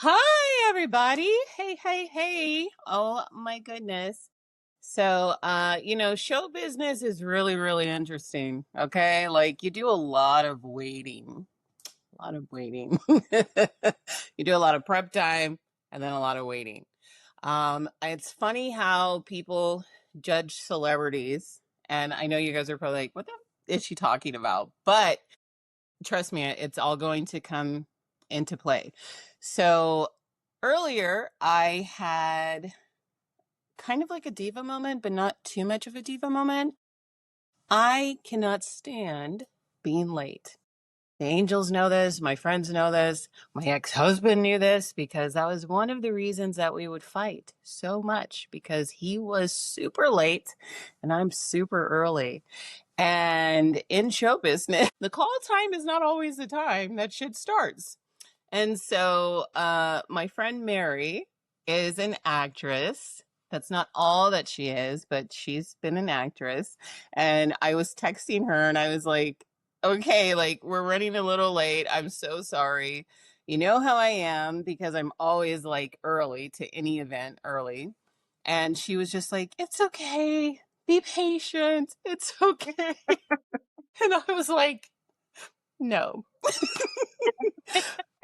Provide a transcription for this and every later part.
Hi, everybody. Hey, hey, hey. Oh my goodness. So, show business is really, really interesting. Okay. Like you do a lot of waiting, a lot of waiting. You do a lot of prep time and then a lot of waiting. It's funny how people judge celebrities. And I know you guys are probably like, what the is she talking about? But trust me, it's all going to come into play. So earlier, I had kind of like a diva moment, but not too much of a diva moment. I cannot stand being late. The angels know this. My friends know this. My ex husband knew this because that was one of the reasons that we would fight so much because he was super late and I'm super early. And in show business, the call time is not always the time that shit starts. And so my friend Mary is an actress. That's not all that she is, but she's been an actress. And I was texting her and I was like, okay, like we're running a little late. I'm so sorry. You know how I am because I'm always like early to any event early. And she was just like, it's okay. Be patient. It's okay. And I was like, no.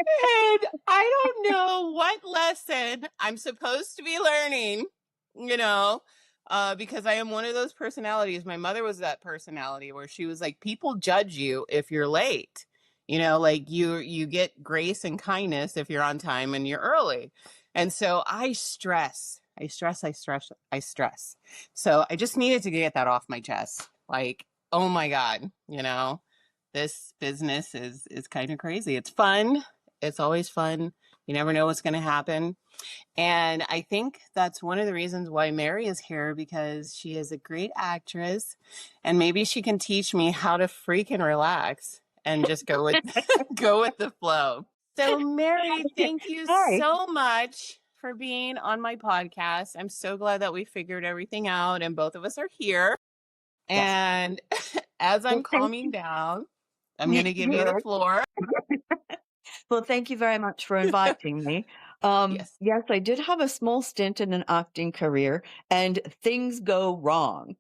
And I don't know what lesson I'm supposed to be learning, you know, because I am one of those personalities. My mother was that personality where she was like, people judge you if you're late. You know, like you get grace and kindness if you're on time and you're early. And so I stress. So I just needed to get that off my chest. Like, oh my God, this business is kind of crazy. It's fun. It's always fun. You never know what's going to happen. And I think that's one of the reasons why Mary is here because she is a great actress and maybe she can teach me how to freaking relax and just go with go with the flow. So Mary, thank you Hi. so much for being on my podcast. I'm so glad that we figured everything out and both of us are here. Yes. And as I'm Well, thank calming you. down, I'm going to give you the You're floor. well, thank you very much for inviting me. Yes. Yes, I did have a small stint in an acting career, and things go wrong.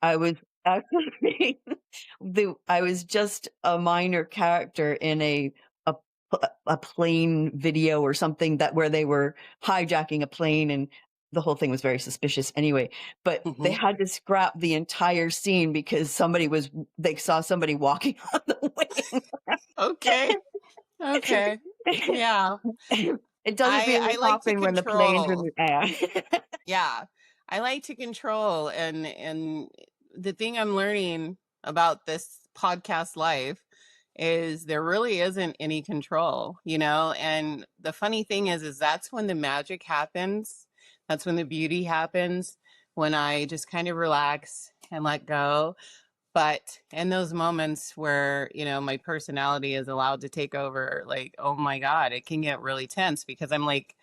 I was actually I was just a minor character in a a plane video or something that where they were hijacking a plane and the whole thing was very suspicious anyway, but they Hmm. had to scrap the entire scene because they saw somebody walking on the wing. Okay. Okay. Yeah. It doesn't really I like to happen when the plane's in control. the air. Yeah. I like to control and the thing I'm learning about this podcast life is there really isn't any control, And the funny thing is that's when the magic happens. That's when the beauty happens, when I just kind of relax and let go. But in those moments where, my personality is allowed to take over, like, oh my God, it can get really tense because I'm like,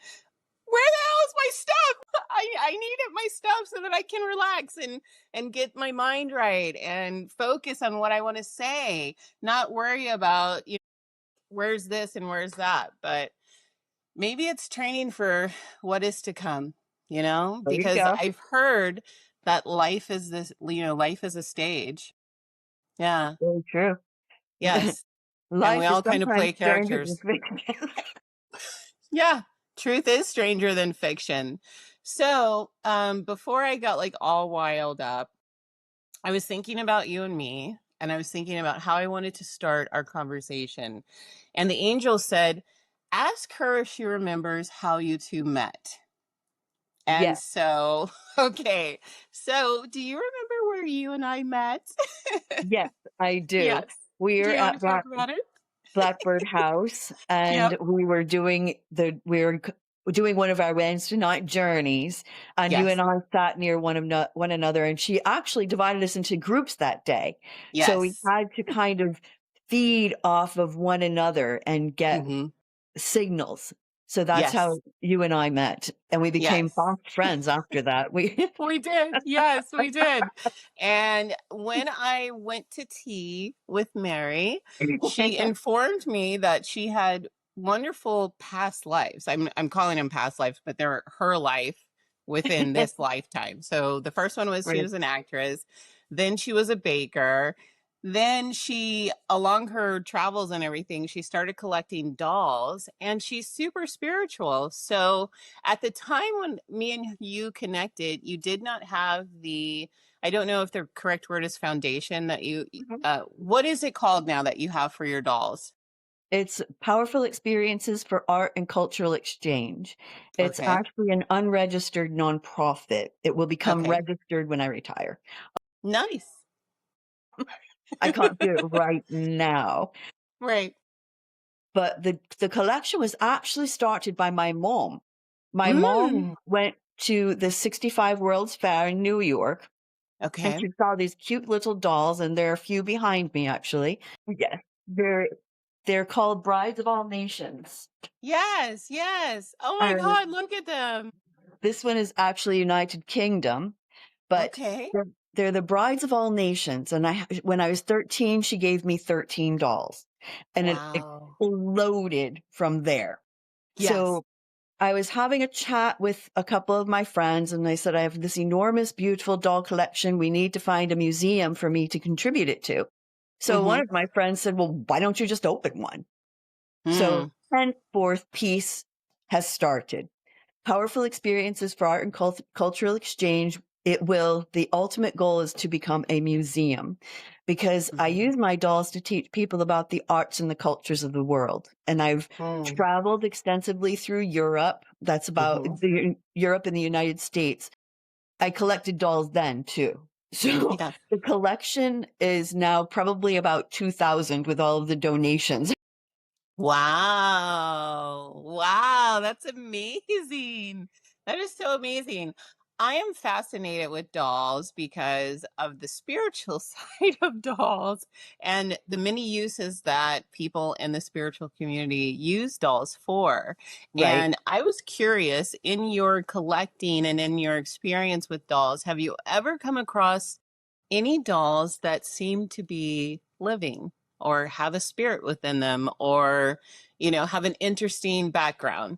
where the hell is my stuff? I needed my stuff so that I can relax and get my mind right and focus on what I want to say, not worry about, where's this and where's that. But maybe it's training for what is to come, There you because go. I've heard that life is a stage. Yeah. Very true. Yes. And we Life is all kind of sometimes play stranger than characters. fiction. Yeah. Truth is stranger than fiction. So, before I got like all wild up, I was thinking about you and me, and I was thinking about how I wanted to start our conversation. And the angel said, ask her if she remembers how you two met. And Yes, so, okay. So, do you remember where you and I met? yes, I do. Yes. Do We're you want at to talk about it? Blackbird House, Yep. and we were doing one of our Wednesday night journeys, and you Yes. and I sat near one another, and she actually divided us into groups that day. So we Yes. had to kind of feed off of one another and get Hmm. signals. So that's Yes. how you and I met, and we became Yes. fast friends after that. We We did. Yes, we did. And when I went to tea with Mary, she informed me that she had wonderful past lives. I'm calling them past lives, but they're her life within this lifetime. So the first one was she Right. was an actress, then she was a baker, then she, along her travels and everything, she started collecting dolls, and she's super spiritual. So at the time when me and you connected, you did not have the, I don't know if the correct word is foundation that you Mhm. what is it called now that you have for your dolls? It's Powerful Experiences for Art and Cultural Exchange. It's Okay. actually an unregistered nonprofit. It will become Okay. registered when I retire. Nice. I can't do it right now. Right. But the collection was actually started by my mom. My Mm. mom went to the 65 World's Fair in New York, and Okay. she saw these cute little dolls, and there are a few behind me, actually. Yes, they're called Brides of All Nations. Yes, yes. Oh my And God, look at them. this one is actually United Kingdom, but Okay. they're the Brides of All Nations, and when I was 13, she gave me 13 dolls, and it Wow. exploded from there. Yes. So I was having a chat with a couple of my friends, and they said, I have this enormous, beautiful doll collection. We need to find a museum for me to contribute it to. So one Mm-hmm. of my friends said, well, why don't you just open one? So Mm. henceforth, peace has started. Powerful Experiences for Art and Cultural Exchange. The ultimate goal is to become a museum, because I Mm-hmm. use my dolls to teach people about the arts and the cultures of the world. And I've Mm. traveled extensively through Europe. That's about Mm-hmm. Europe and the United States. I collected dolls then too. So Yes. the collection is now probably about 2,000 with all of the donations. Wow. Wow, that's amazing. That is so amazing. I am fascinated with dolls because of the spiritual side of dolls and the many uses that people in the spiritual community use dolls for. Right. And I was curious, in your collecting and in your experience with dolls, have you ever come across any dolls that seem to be living or have a spirit within them or, have an interesting background,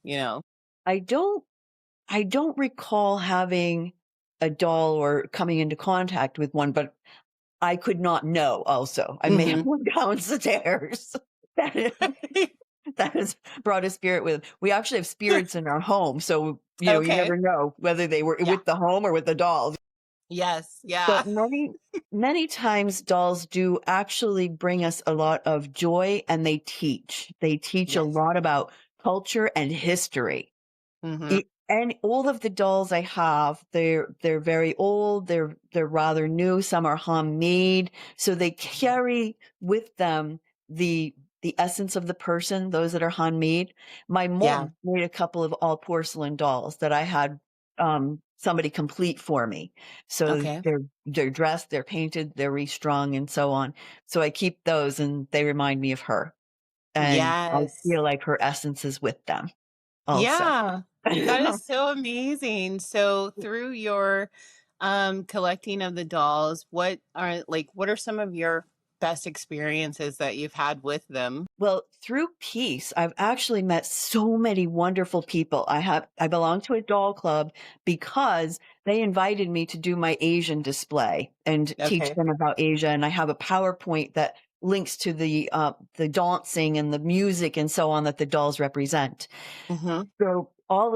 you know? I don't I don't recall having a doll or coming into contact with one, but I could not know also. I may have Hmm. went downstairs. That is that has brought a spirit with we actually have spirits in our home, so, you Okay. never know whether they were Yeah. with the home or with the dolls. Yes. Yeah. But many times dolls do actually bring us a lot of joy, and they teach. They teach a Yes. lot about culture and history. Hmm. And all of the dolls I have, they're very old, they're rather new, some are handmade, so they carry with them the essence of the person, those that are handmade. My Yeah. mom made a couple of all porcelain dolls that I had somebody complete for me. So Okay. they're dressed, they're painted, they're restrung and so on. So I keep those, and they remind me of her. And I Yes. feel like her essence is with them also. Yeah. That is so amazing. So through your collecting of the dolls, what are some of your best experiences that you've had with them? Well, through peace, I've actually met so many wonderful people. I belong to a doll club because they invited me to do my Asian display and teach Okay. them about Asia. And I have a PowerPoint that links to the dancing and the music and so on that the dolls represent. Hmm. So all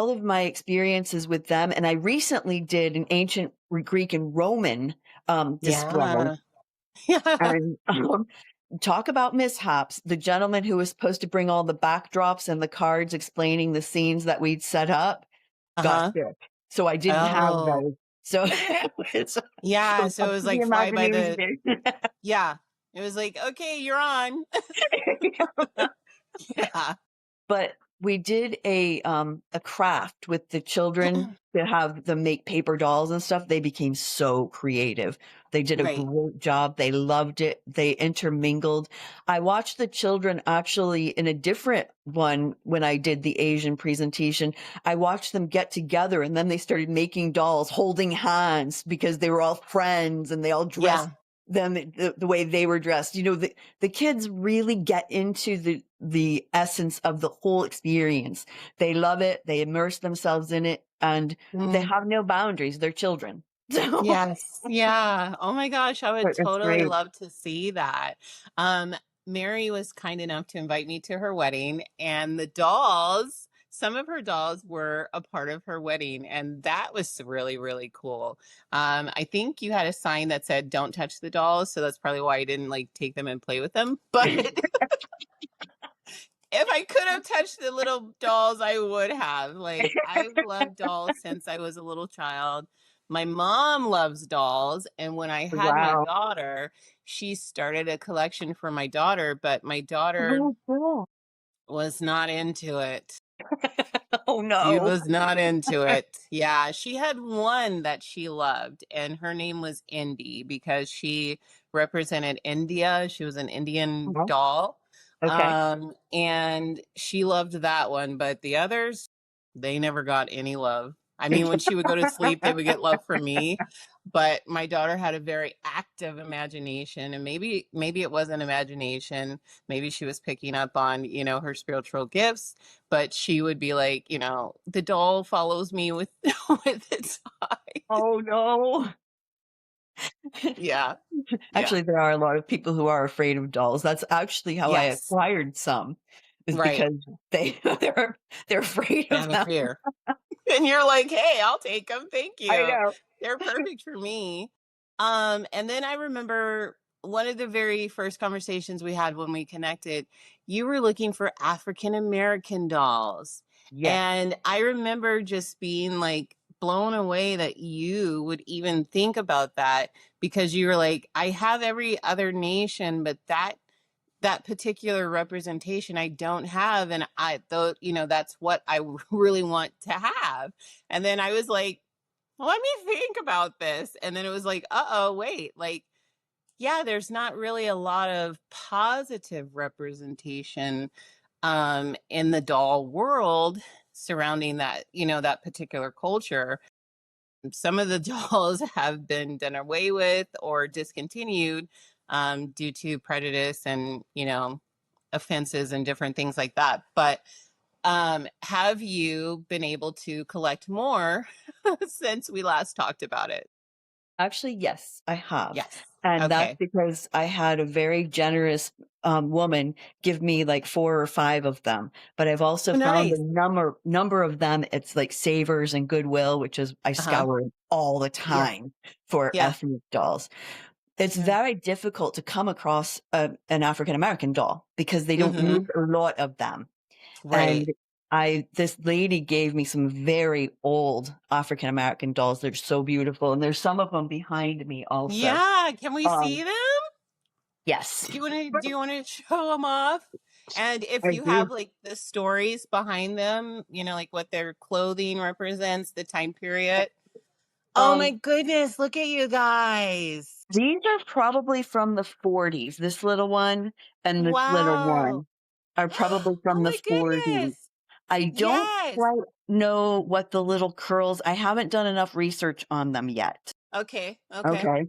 of my experiences with them, and I recently did an ancient Greek and Roman display. Yeah. Yeah. And talk about mishaps. The gentleman who was supposed to bring all the backdrops and the cards explaining the scenes that we'd set up got Uh-huh. sick. So I didn't have Oh. those. So it's Yeah, so so up it was to the like fly by the imagination. yeah. It was like, "Okay, you're on." Yeah. But we did a craft with the children to have them make paper dolls and stuff. They became so creative. They did a Right. great job. They loved it. They intermingled. I watched the children actually in a different one when I did the Asian presentation. I watched them get together, and then they started making dolls holding hands because they were all friends and they all dressed Yeah. them the way they were dressed. You know, the kids really get into the essence of the whole experience. They love it. They immerse themselves in it, and they Mm. have no boundaries. They're children. So Yes. Yeah. Oh my gosh, I would it's totally great. love to see that. Um, Mary was kind enough to invite me to her wedding, and the dolls, some of her dolls were a part of her wedding, and that was really, really cool. I think you had a sign that said "Don't touch the dolls," so that's probably why I didn't like take them and play with them. But if I could have touched the little dolls, I would have. Like, I've loved dolls since I was a little child. My mom loves dolls. And when I had my Wow. daughter, she started a collection for my daughter, but my daughter Oh, cool. was not into it. Oh She no. was not into it. Yeah, she had one that she loved, and her name was Indy because she represented India. She was an Indian Uh-huh. doll. Okay. And she loved that one, but the others, they never got any love. I mean, when she would go to sleep, they would get love from me. But my daughter had a very active imagination, and maybe it wasn't imagination. Maybe she was picking up on, her spiritual gifts, but she would be like, the doll follows me with with its eye. Oh no. Yeah. Yeah. Actually, there are a lot of people who are afraid of dolls. That's actually how I Yes. acquired some, is Right. because they they're afraid They of have a them. fear. And you're like, "Hey, I'll take them. Thank I you. know. They're perfect for me." And then I remember one of the very first conversations we had when we connected, you were looking for African American dolls. Yes. And I remember just being like blown away that you would even think about that because you were like, I have every other nation, but that particular representation I don't have. And I though, that's what I really want to have. And then I was like, let me think about this. And then it was like, uh-oh, wait, like, yeah, there's not really a lot of positive representation in the doll world surrounding that, that particular culture. Some of the dolls have been done away with or discontinued due to prejudice and, offenses and different things like that. But have you been able to collect more since we last talked about it? Actually, yes, I have. Yes. And that's Okay. because I had a very generous, woman give me, like, 4 or 5 of them, but I've also Oh, found a nice. number of them, it's like Savers and Goodwill, which is I Uh-huh. scour all the Yeah. time for Yeah. ethnic dolls. It's Yeah. very difficult to come across an African American doll because they don't Mm-hmm. make a lot of them. And Right. this lady gave me some very old African American dolls. They're so beautiful, and there's some of them behind me also. Yeah. Can we Um, see them? yes, Do you want to show them off? And if I you do. have like the stories behind them, like what their clothing represents, the time period. Oh my Um, goodness, look at you guys. these are probably from the 40s. This little one and this little Wow. one are probably Oh from the my 40s. goodness. I don't Yes. quite know what the little curls I haven't done enough research on them yet. Okay. Okay. Okay.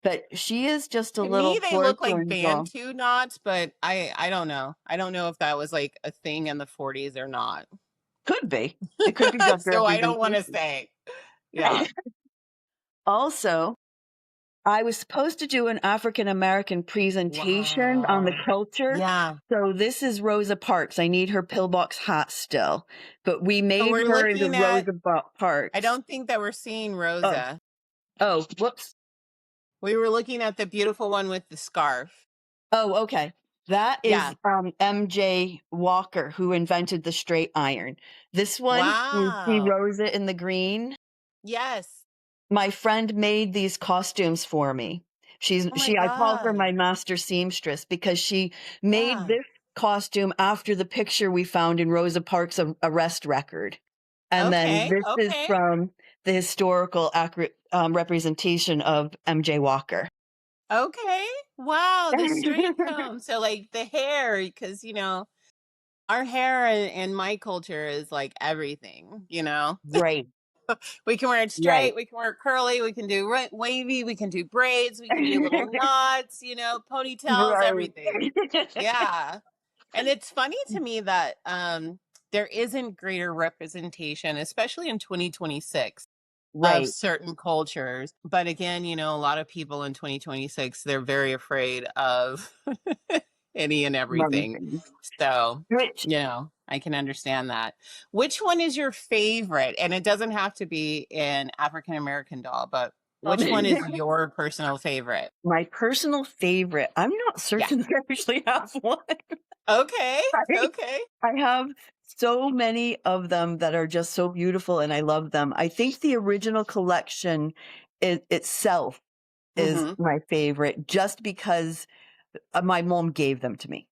But she is just a To me, little they look like porcelain doll. Bantu knots, but I don't know. I don't know if that was like a thing in the 40s or not. Could be. It could be good So I don't want to representation. say. Yeah. Also, I was supposed to do an African American presentation on the Wow. culture. Yeah. So this is Rosa Parks. I need her pillbox hat still, but we So made we're her into looking at, Rosa I Parks. don't think that we're seeing Oh, Rosa. oh, whoops. We were looking at the beautiful one with the scarf. Oh, okay. That is Yeah. MJ Walker, who invented the straight iron. This one, you see Wow. Rosa in the green. Yes. My friend made these costumes for me. Oh my I call her God. my master seamstress because she made Yeah. this costume after the picture we found in Rosa Parks' arrest record. And then Okay. this is Okay. from the historical accurate representation of MJ Walker. Okay. Wow. The straight comb. So like the hair, because our hair in my culture is like everything. Right. We can wear it Right. straight, we can wear it curly, we can do wavy, we can do braids, we can do little knots, ponytails, Right. everything. Yeah. And it's funny to me that there isn't greater representation, especially in 2026, of Right. certain cultures. But again, a lot of people in 2026, they're very afraid of any and Many everything. things. So, Which, I can understand that. Which one is your favorite? And it doesn't have to be an African American doll, but um, which one is your personal favorite? my personal favorite, I'm not Yeah. certain that I actually have one. Okay. Right? Okay. I have so many of them that are just so beautiful and I love them. I think the original collection itself is Mm-hmm. my favorite just because my mom gave them to me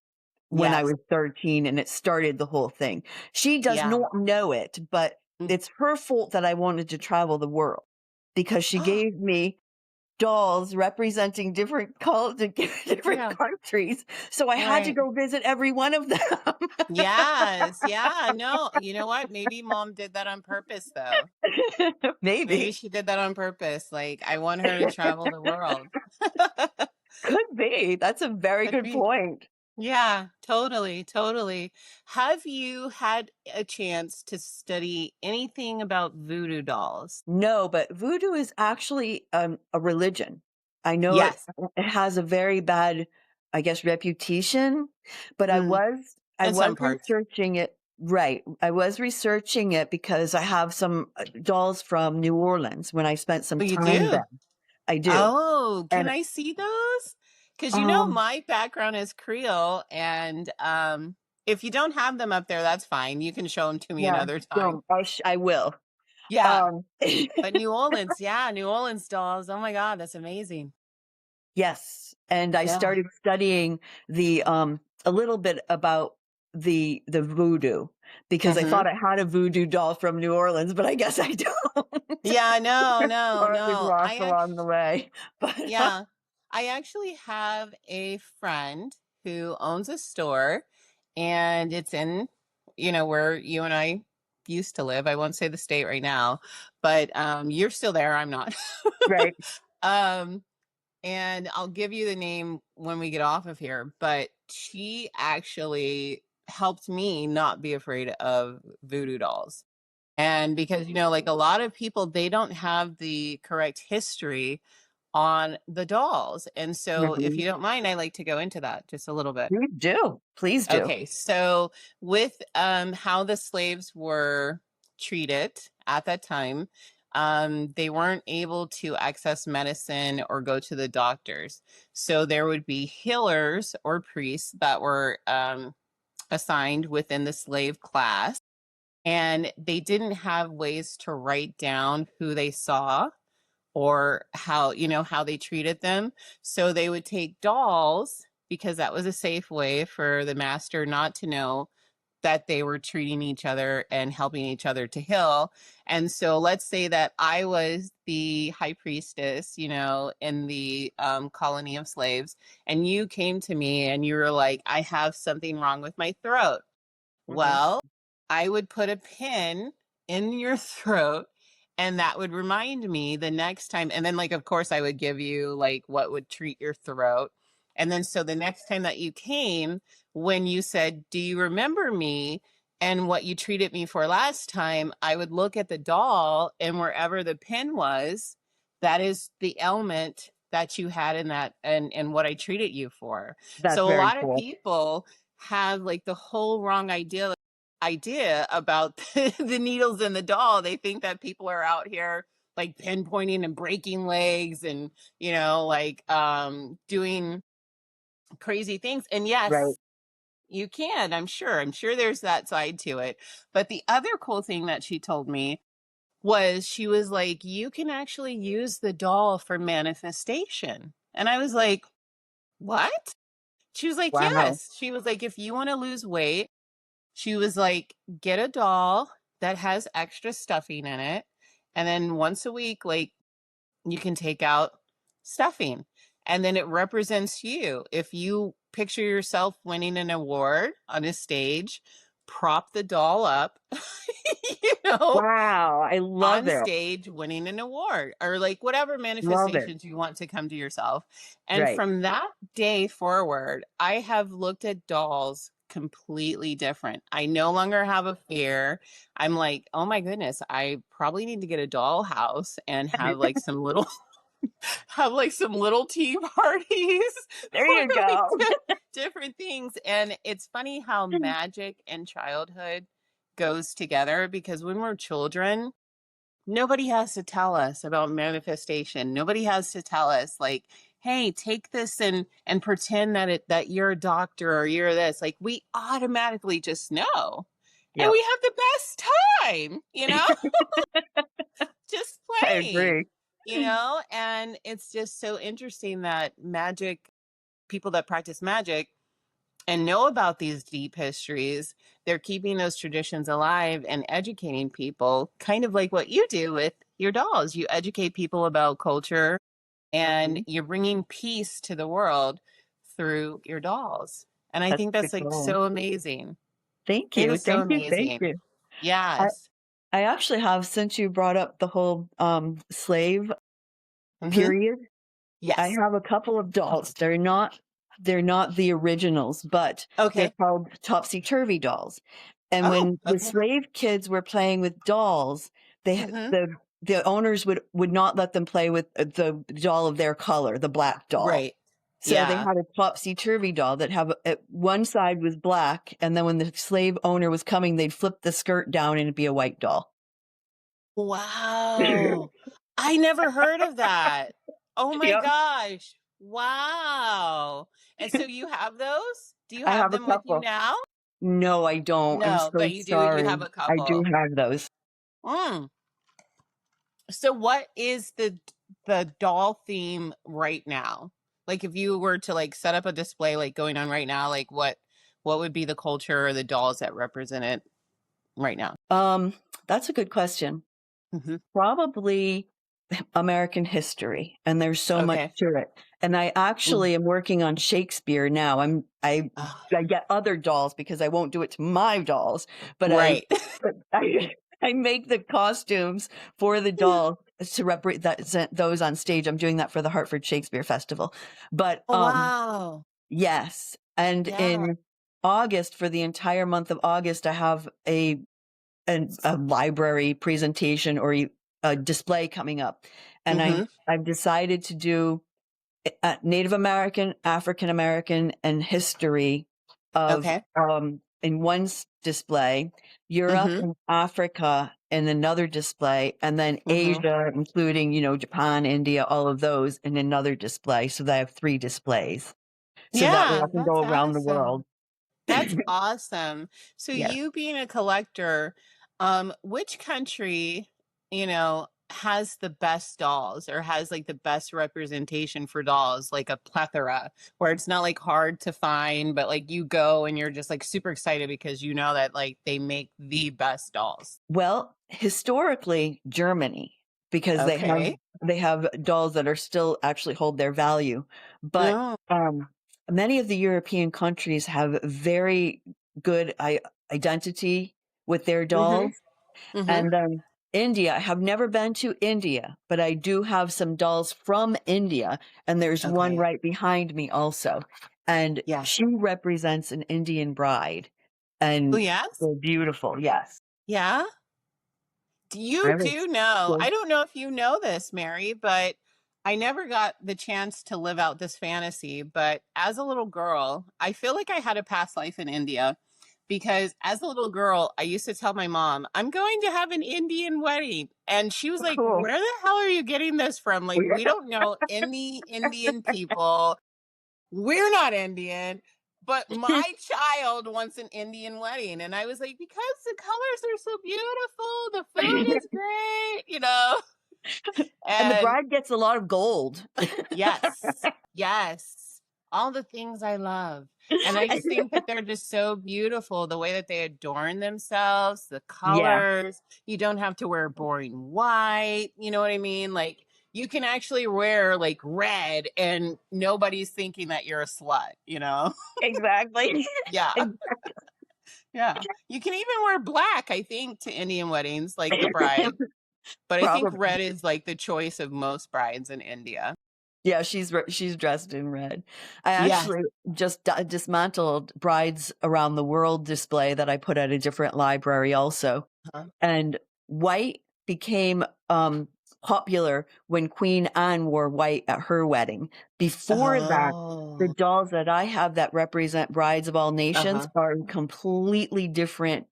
when I Yes. was 13 and it started the whole thing. She does Yeah. not know it, but Mm. it's her fault that I wanted to travel the world because she Oh, gave me dolls representing different different yeah. countries. So I had to Right. go visit every one of them. Yes. Yeah. No, you know what? Maybe mom did that on purpose, though. Maybe Maybe. she did that on purpose. Like, I want her to travel the world. Could be. That's a very Could good be. point. Yeah, totally, totally. Have you had a chance to study anything about voodoo dolls? No, but voodoo is actually, a religion. I know Yes. it has a very bad, I guess, reputation, but Mm, I in was some parts. researching it. Right. I was researching it because I have some, dolls from New Orleans when I spent some Oh, you time there. do? I do. Oh, can And, I see those? Because um, my background is Creole, and if you don't have them up there, that's fine. You can show them to me yeah, another time. so I will. Yeah, Um, but New Orleans, yeah, New Orleans dolls. Oh my God, that's amazing. yes, and I Yeah. started studying a little bit about the voodoo because I Mm-hmm. thought I had a voodoo doll from New Orleans, but I guess I don't. Yeah, no, no, Or it was no. lost along the way. But Yeah, I actually have a friend who owns a store, and it's in, where you and I used to live. I won't say the state right now, but you're still there. I'm not. right, um, and I'll give you the name when we get off of here. But she actually helped me not be afraid of voodoo dolls. And because, like a lot of people, they don't have the correct history on the dolls. And so, if mhm. you don't mind, I like to go into that just a little bit. Please do. Please do. Okay, so with how the slaves were treated at that time, they weren't able to access medicine or go to the doctors. So there would be healers or priests that were assigned within the slave class, and they didn't have ways to write down who they saw or how they treated them. So they would take dolls because that was a safe way for the master not to know that they were treating each other and helping each other to heal. And so let's say that I was the high priestess, in the colony of slaves, and you came to me and you were like, I have something wrong with my throat. Mhm. Well, I would put a pin in your throat, and that would remind me the next time. And then, like, of course, I would give you like what would treat your throat. And then, so the next time that you came, when you said, do you remember me? And what you treated me for last time, I would look at the doll, and wherever the pin was, that is the ailment that you had in that, and what I treated you for. That's So a very lot of cool. people have like the whole wrong idea about the needles in the doll. They think that people are out here like pinpointing and breaking legs and like doing crazy things. And Right. yes, you can. I'm sure there's that side to it. But the other cool thing that she told me was, she was like, you can actually use the doll for manifestation. And I was like, what? She was like, Wow. yes. She was like, if you want to lose weight, she was like, get a doll that has extra stuffing in it. And then once a week, like, you can take out stuffing. And then it represents you. If you picture yourself winning an award on a stage prop the doll up, you know, Wow, I love on it. stage winning an award or like whatever Love it. manifestations you want to come to yourself. And Right. from that day forward, I have looked at dolls completely different. I no longer have a fear. I'm like, oh my goodness, I probably need to get a doll house and have like some little have like some little tea parties There for you like go. different things. And it's funny how magic and childhood goes together because when we're children, nobody has to tell us about manifestation. Nobody has to tell us like, hey, take this and pretend that you're a doctor or you're this. Like we automatically just know. And we Yep. have the best time, just I playing, agree. and it's just so interesting that magic people that practice magic and know about these deep histories, they're keeping those traditions alive and educating people, kind of like what you do with your dolls. You educate people about culture and Mhm. you're bringing peace to the world through your dolls. And I That's think the that's like goal. so amazing. Thank It you. is so Thank you. Thank amazing. you. I Yes. I actually have, since you brought up the whole, slave Hmm. period, I Yes. have a couple of dolls. They're not the originals, but they're Okay. called topsy-turvy dolls. And Oh, when the okay. slave kids were playing with dolls, they Hmm. the owners would not let them play with the doll of their color, the black doll. Right. So they Yeah. had a topsy-turvy doll that one side was black, and then when the slave owner was coming, they'd flip the skirt down and it'd be a white doll. Wow. I never heard of that. Oh my Yep. gosh. Wow. And so you have those? Do you I have have a them with you couple. now? No, I don't. I'm No, so but you sorry. have a I do couple. have those. Mm. So what is the doll theme right now? Like if you were to like set up a display like going on right now, like what would be the culture or the dolls that represent it right now? Um, that's a good question. Hmm. Probably American history, and there's so much Okay. to it. And I Mm. actually am working on Shakespeare now. Ah, I get other dolls because I won't do it to my dolls, but right. but I I make the costumes for the dolls to represent those on stage. I'm doing that for the Hartford Shakespeare Festival. But Oh, wow. yes, and Yeah. in August, for the entire month of August, I have a library presentation or a display coming up, and Hmm. I've decided to do Native American, African American, and history of Okay. in one display, Europe Hmm. and Africa in another display, and then Hmm. Asia, including Japan, India, all of those in another display. So that I have 3 displays, so that way Yeah, I can that's go around the awesome. world. That's awesome. So Yes. you being a collector, which country, has the best dolls or has like the best representation for dolls, like a plethora where it's not like hard to find, but like you go and you're just like super excited because you know that like they make the best dolls. Well, historically, Germany, because Okay. they have dolls that are still actually hold their value. But Oh. many of the European countries have very good identity with their Mm-hmm. dolls. Mm-hmm. And India, I have never been to India, but I do have some dolls from India, and there's one Okay. right behind me also. And Yeah. she represents an Indian bride, Oh, and yes. they're beautiful. Yes. Yeah. I You was do know. so I don't know if you know this, Mary, but I never got the chance to live out this fantasy. But as a little girl, I feel like I had a past life in India because as a little girl, I used to tell my mom, I'm going to have an Indian wedding. And she was like, cool. where the hell are you getting this from? Like, we don't know any Indian people. We're not Indian, but my child wants an Indian wedding. And I was like, because the colors are so beautiful, the food is great. And the And bride gets a lot of gold. yes, yes, all the things I love. And I just think that they're just so beautiful the way that they adorn themselves, the Yeah, colors. You don't have to wear boring white. You know what I mean? Like, you can actually wear like red and nobody's thinking that you're a slut? exactly. Yeah. And Yeah. You can even wear black, I think, to Indian weddings, like the bride. But I think Probably. red is like the choice of most brides in India. Yeah, she's dressed in red. I Yes. actually just dismantled Brides Around the World display that I put at a different library also, Uh-huh. and white became, popular when Queen Anne wore white at her wedding. Before that, the Oh. dolls that I have that represent brides of all nations Uh-huh. are in completely different,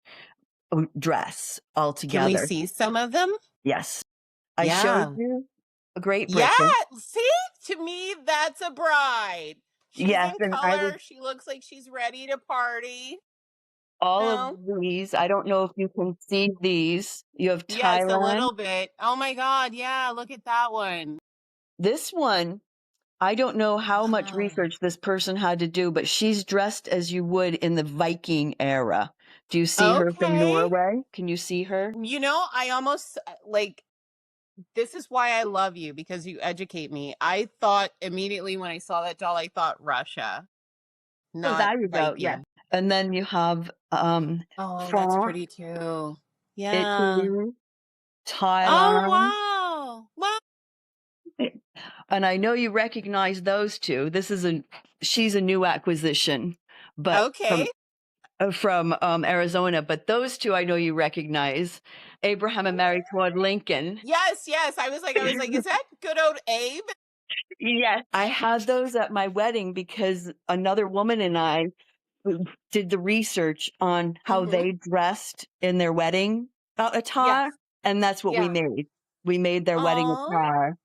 dress Can we altogether. see some of them? Yes. I showed Yeah. you Great Yeah. Britain. See, to me, that's a bride. She's Yes, in and I was color. She looks like she's ready to party. all of No? these. I don't know if you can see these. You have Yes, a Thailand. little bit. Oh my God. Yeah. Look at that one. This one, I don't know how much Wow. research this person had to do, but she's dressed as you would in the Viking era. Do you see her from Okay. Norway? Can you see her? I almost like this is why I love you because you educate me. I thought immediately when I saw that doll, I thought Russia, Oh, not there you go. Yeah. Viking. And then you have Oh, that's France, pretty too. Yeah. Italy, Oh, Thailand. wow. Wow. And I know you recognize those two. She's a new acquisition, but Okay. from Arizona. But those two I know you recognize, Abraham and Mary Todd Lincoln. Yes, yes. I was like, is that good old Abe? Yes, I had those at my wedding because another woman and I did the research on how Mm-hmm. they dressed in their wedding Yes. attire, and that's what we Yeah. made. We made their wedding Oh, attire.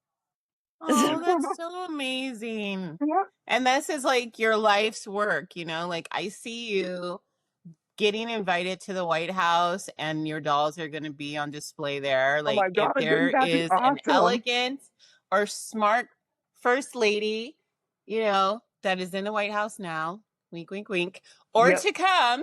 oh, that's so amazing. Yeah. And this is like your life's work, like I see you getting invited to the White House and your dolls are going to be on display there. Oh Like, my if God, wouldn't there that be is an awesome? elegant or smart first lady, that is in the White House now, wink, wink, wink, or Yep, to come,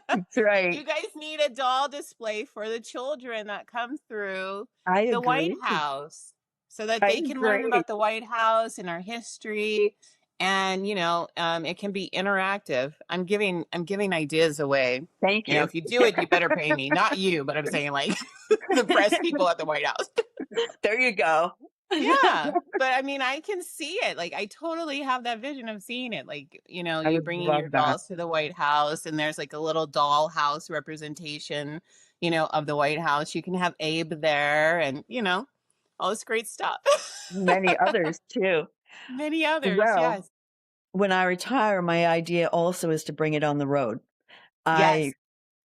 that's right. you guys need a doll display for the children that come through I the White agree. House so that I they can learn agree. about the White House and our history. And it can be interactive. I'm giving ideas away. Thank you. If you do it, you better pay me. Not you, but I'm saying like the press people at the White House. There you go. Yeah. But I mean, I can see it. Like, I totally have that vision of seeing it. Like, I you would bringing your love that. dolls to the White House, and there's like a little dollhouse representation, of the White House. You can have Abe there and, all this great stuff. Many others too. Many others. Well, Yes. when I retire, my idea also is to bring it on the road. I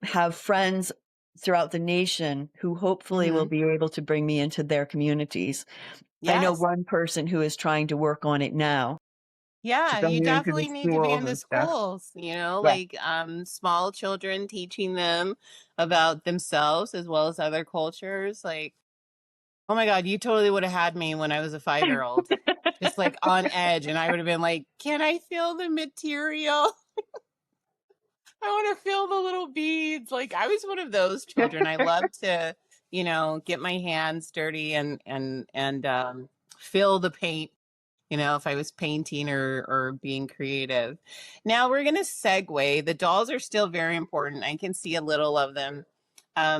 Yes. have friends throughout the nation who hopefully will Hmm. be able to bring me into their communities. I know Yes. one person who is trying to work on it now to Yeah, bring you it into the definitely need to be schools in the and stuff. schools, Yeah. like small children, teaching them about themselves as well as other cultures. Like, oh my God, you totally would have had me when I was a 5-year-old, just like on edge. And I would have been like, can I feel the material? I want to feel the little beads. Like, I was one of those children. I love to, get my hands dirty and feel the paint, if I was painting or being creative. Now we're going to segue. The dolls are still very important. I can see a little of them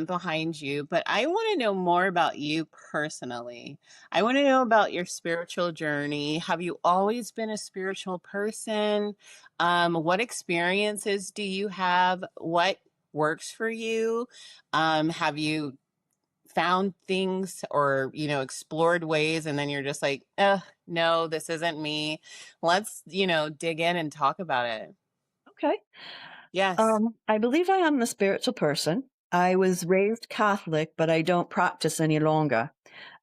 behind you, but I want to know more about you personally. I want to know about your spiritual journey. Have you always been a spiritual person? What experiences do you have? What works for you? Have you found things or explored ways and then you're just like, no, this isn't me? Let's dig in and talk about it. Okay. Yes. I believe I am a spiritual person. I was raised Catholic, but I don't practice any longer.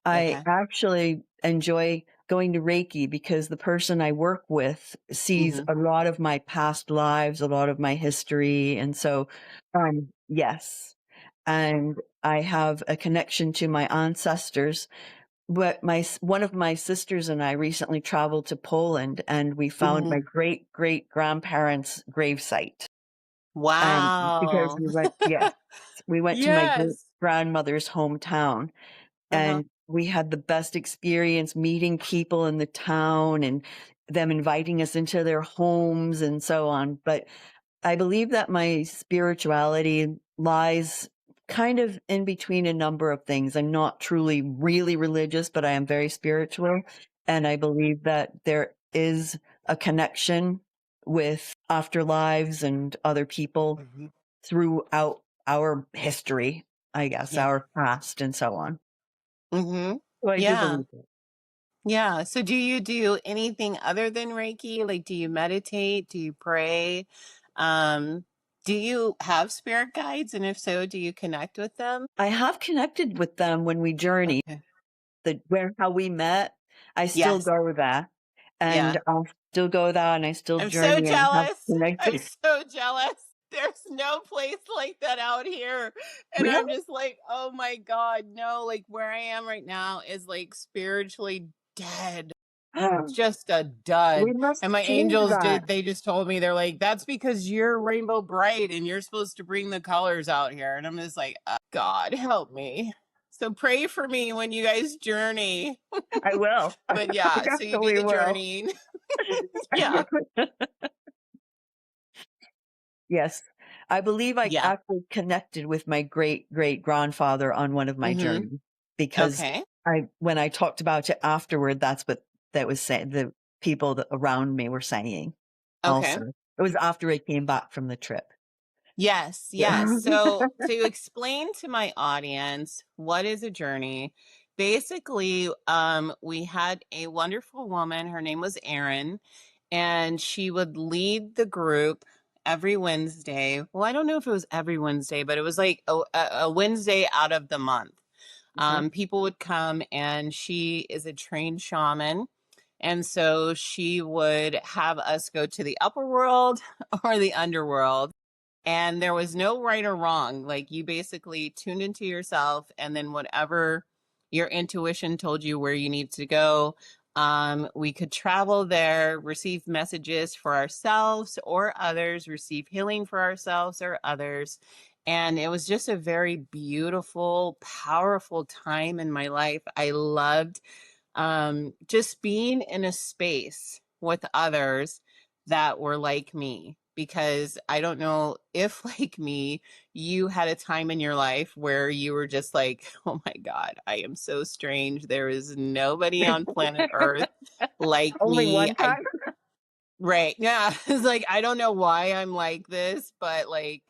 I Okay. actually enjoy going to Reiki because the person I work with sees Hmm. a lot of my past lives, a lot of my history. And so, yes. And I have a connection to my ancestors. But one of my sisters and I recently traveled to Poland and we found my Hmm. great great grandparents' gravesite. And because Wow. we went to my great Yes. grandmother's hometown Uh-huh. and we had the best experience meeting people in the town and them inviting us into their homes and so on. But I believe that my spirituality lies kind of in between a number of things. I'm not truly really religious, but I am very spiritual. And I believe that there is a connection with afterlives and other people Mhm. throughout our history, I guess, Yeah. our past and so on. Mm-hmm. So I do Yeah. believe it. Yeah. So do you do anything other than Reiki? Like, do you meditate? Do you pray? Um, do you have spirit guides? And if so, do you connect with them? I have connected with them when we journeyed. Okay. Where how we met, I still Yes. go there, and Yeah. I'll still go there, and I still I'm so journey and have jealous. I'm connected. so jealous. There's no place like that out here. And Really? I'm just like, oh my God, no, like where I am right now is like spiritually dead. It's just a dud. We must And my change angels that. they just told me, they're like, that's because you're rainbow bright and you're supposed to bring the colors out here. And I'm just like, God, help me. So pray for me when you guys journey. I will. But I yeah, so you do definitely the will. journeying. Yeah. Yes. I believe I Yeah. actually connected with my great-great-grandfather on one of my Mm-hmm. journeys because Okay. when I talked about it afterward, that's what that was saying the people that around me were saying Okay. also. It was after I came back from the trip. Yes, yes. So to explain to my audience what is a journey, basically, we had a wonderful woman. Her name was Erin, and she would lead the group every Wednesday. Well, I don't know if it was every Wednesday, but it was like a Wednesday out of the month. Mhm. People would come, and she is a trained shaman. And so she would have us go to the upper world or the underworld, and there was no right or wrong. Like, you basically tuned into yourself, and then whatever your intuition told you where you need to go, we could travel there, receive messages for ourselves or others, receive healing for ourselves or others. And it was just a very beautiful, powerful time in my life. I loved just being in a space with others that were like me, because I don't know if, like me, you had a time in your life where you were just like, oh my God, I am so strange. There is nobody on planet Earth like Only me. one time? Right. Yeah. It's like, I don't know why I'm like this, but like,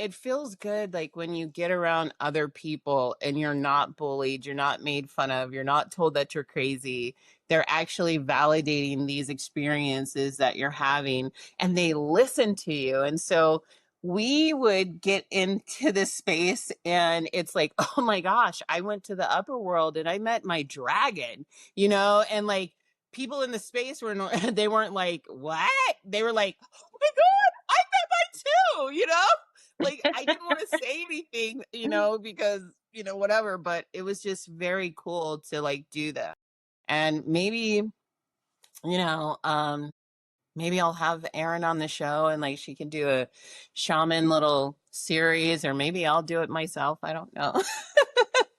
it feels good, like when you get around other people and you're not bullied, you're not made fun of, you're not told that you're crazy. They're actually validating these experiences that you're having, and they listen to you. And so we would get into this space, and it's like, oh my gosh, I went to the upper world and I met my dragon, and like people in the space were, they weren't like, what? They were like, oh my God, I met mine too, like, I didn't want to say anything, because, whatever, but it was just very cool to like do that. And you know, um, maybe I'll have Erin on the show, and like she can do a shaman little series, or maybe I'll do it myself. I don't know.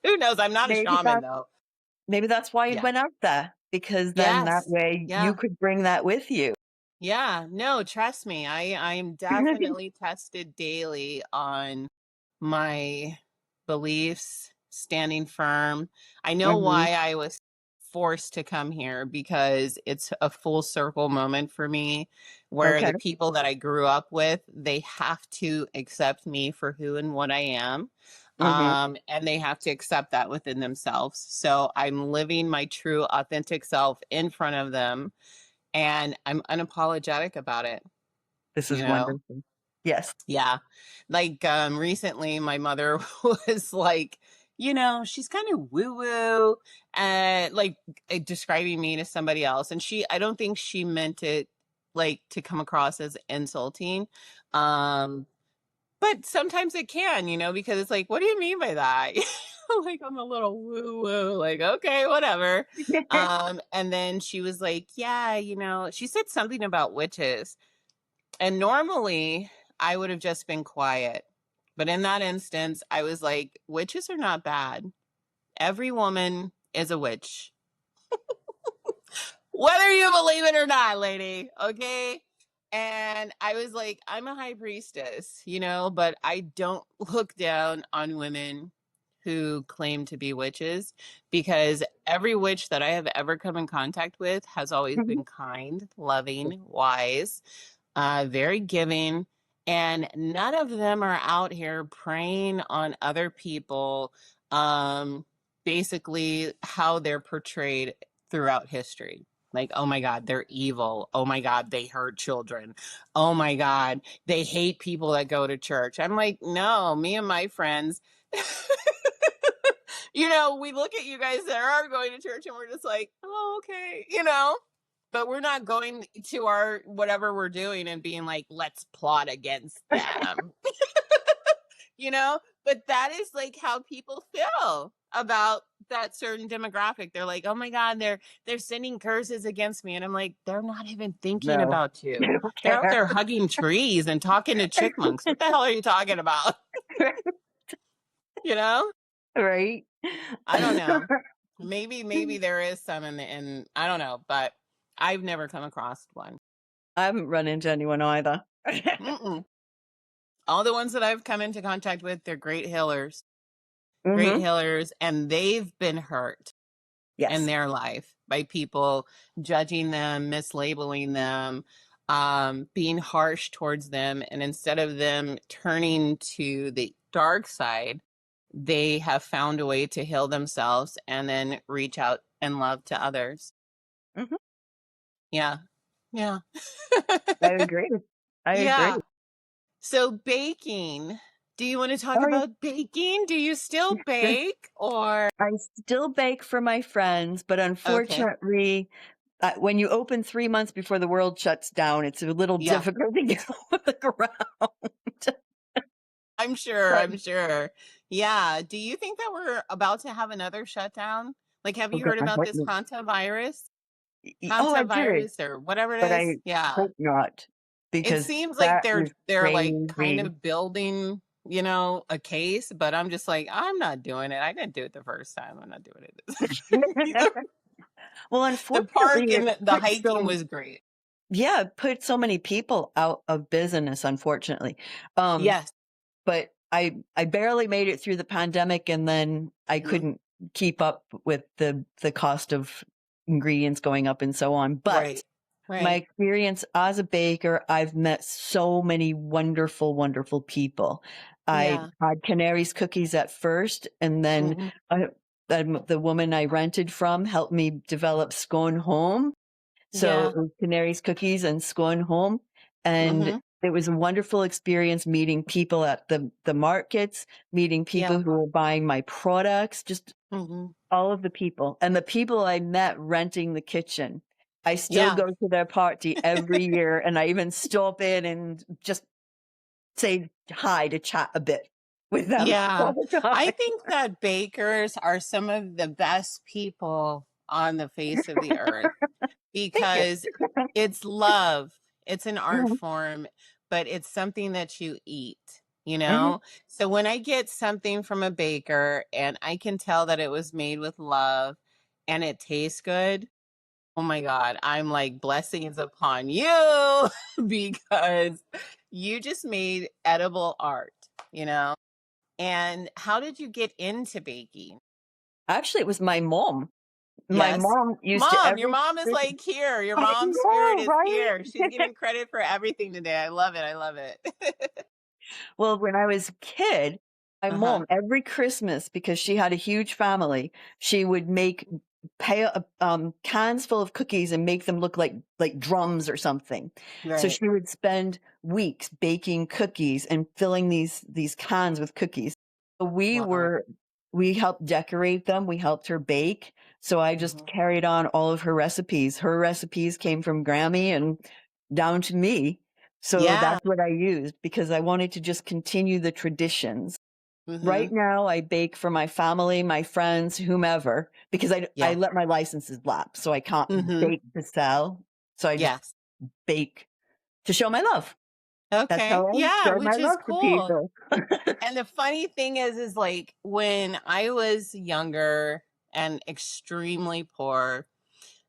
Who knows? I'm not a Maybe shaman though. that's why it Yeah. went out there, because then that Yes. way you Yeah. could bring that with you. Yeah. No, trust me. I'm definitely tested daily on my beliefs, standing firm. I know Mhm. why I was forced to come here, because it's a full circle moment for me, where Okay. the people that I grew up with, they have to accept me for who and what I am. Mhm. And they have to accept that within themselves. So I'm living my true, authentic self in front of them, and I'm unapologetic about it, This you is know? wonderful. Yes. Yeah. Like, recently my mother was like, she's kind of woo woo, and like, describing me to somebody else. And I don't think she meant it like to come across as insulting. Um, but sometimes it can, because it's like, what do you mean by that? Like, I'm a little woo woo, like, okay, whatever. And then she was like, yeah, she said something about witches. And normally I would have just been quiet. But in that instance, I was like, witches are not bad. Every woman is a witch, whether you believe it or not, lady. Okay. And I was like, I'm a high priestess, but I don't look down on women who claim to be witches, because every witch that I have ever come in contact with has always Mhm. been kind, loving, wise, very giving, and none of them are out here preying on other people, um, basically how they're portrayed throughout history. Like, oh my God, they're evil. Oh my God, they hurt children. Oh my God, they hate people that go to church. I'm like, no, me and my friends, we look at you guys that are going to church and we're just like, oh, okay. But we're not going to our whatever we're doing and being like, let's plot against them, you know? But that is like how people feel about that certain demographic. They're like, oh my God, they're sending curses against me. And I'm like, they're not even thinking No, about I you. don't They're out care. there hugging trees and talking to chipmunks. What the hell are you talking about? you know? Right? I don't know. Maybe there is some in I don't know, but I've never come across one. I haven't run into anyone either. Mm-mm. All the ones that I've come into contact with, they're great Mhm. healers, and they've been hurt in Yes. their life by people judging them, mislabeling them, being harsh towards them. And instead of them turning to the dark side, they have found a way to heal themselves and then reach out and love to others. Mhm. Yeah. Yeah. I agree. I agree. yeah. So baking. Do you want to talk Oh, yeah. about baking? Do you still bake or I still bake for my friends, but okay. unfortunately, when you open 3 months before the world shuts down, it's a little Yeah. difficult to get off the ground. I'm sure. But I'm sure. Yeah. Do you think that we're about to have another shutdown? Like, have oh you god, heard I about hope this not. I did, Hantavirus or whatever it but I is? Yeah. hope not It because seems like that they're is they're like kind crazy. of building, a case, but I'm just like, I'm not doing it. I didn't do it the first time. I'm not doing it. Well, The unfortunately, park it and the put hiking so was great. yeah, it put so many people out of business, unfortunately. Um, Yes. but I barely made it through the pandemic, and then I Mhm. couldn't keep up with the cost of ingredients going up and so on. But Right. my Right. experience as a baker, I've met so many wonderful, wonderful people. I Yeah. had Canary's cookies at first, and then Mhm. uh, the woman I rented from helped me develop Scone Home. So Yeah. it was Canary's cookies and Scone Home, and Mhm. it was a wonderful experience meeting people at the markets, meeting people Yeah. who were buying my products, just Mhm. all of the people. And the people I met renting the kitchen, I still Yeah. go to their party every year, and I even stop in and just say hi to chat a bit with them Yeah. all the I time. think that bakers are some of the best people on the face of the earth Thank you. because it's love. It's an art Mhm, form, but it's something that you eat, you mhm. know? So when I get something from a baker and I can tell that it was made with love and it tastes good, oh my God, I'm like, blessings upon you because you just made edible art, you know? And how did you get into baking? Actually, it was my mom. My Yes. mom used to Mom, your every mom is Christmas. like here. Your I mom's spirit know, is right? here. She's getting credit for everything today. I love it. I love it. Well, when I was a kid, my uh-huh. mom, every Christmas, because she had a huge family, she would make cans full of cookies and make them look like drums or something. So Right. she would spend weeks baking cookies and filling these cans with cookies. So Wow. we helped decorate them. We helped her bake. So I just Mhm. carried on all of her recipes. Her recipes came from Grammy and down to me. So Yeah. that's what I used because I wanted to just continue the traditions. Right Mhm. now, I bake for my family, my friends, whomever, because I Yeah. let my licenses lapse, so I can't Mhm. bake to sell. So I just Yes. bake to show my love. That's Okay. how I Yeah, show my which is love to cool. people. And the funny thing is like when I was younger and extremely poor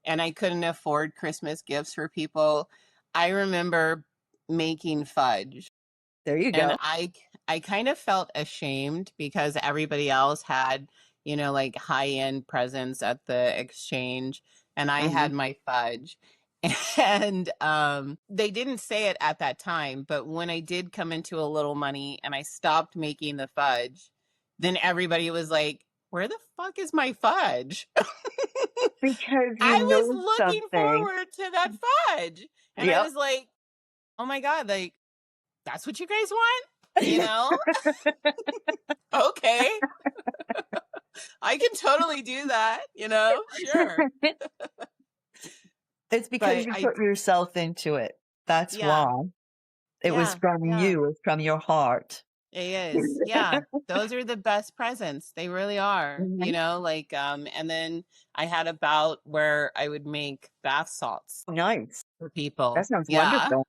and I couldn't afford Christmas gifts for people, I remember making fudge. There you And go. I kind of felt ashamed because everybody else had, like high-end presents at the exchange, and I had Mhm. my fudge. And they didn't say it at that time, but when I did come into a little money and I stopped making the fudge, then everybody was like, "Where the fuck is my fudge?" Because you I was know looking something. forward to that fudge. And I Yep. was like, "Oh my God, like that's what you guys want?" You know? Okay, I can totally do that, sure. It's because But you put yourself into it. That's yeah, why. It was yeah, from yeah, you, it's from your heart. it is. Yeah. Those are the best presents. They really are, Mhm. like, and then I had a bout where I would make bath salts Nice. for That people. sounds Yeah. wonderful.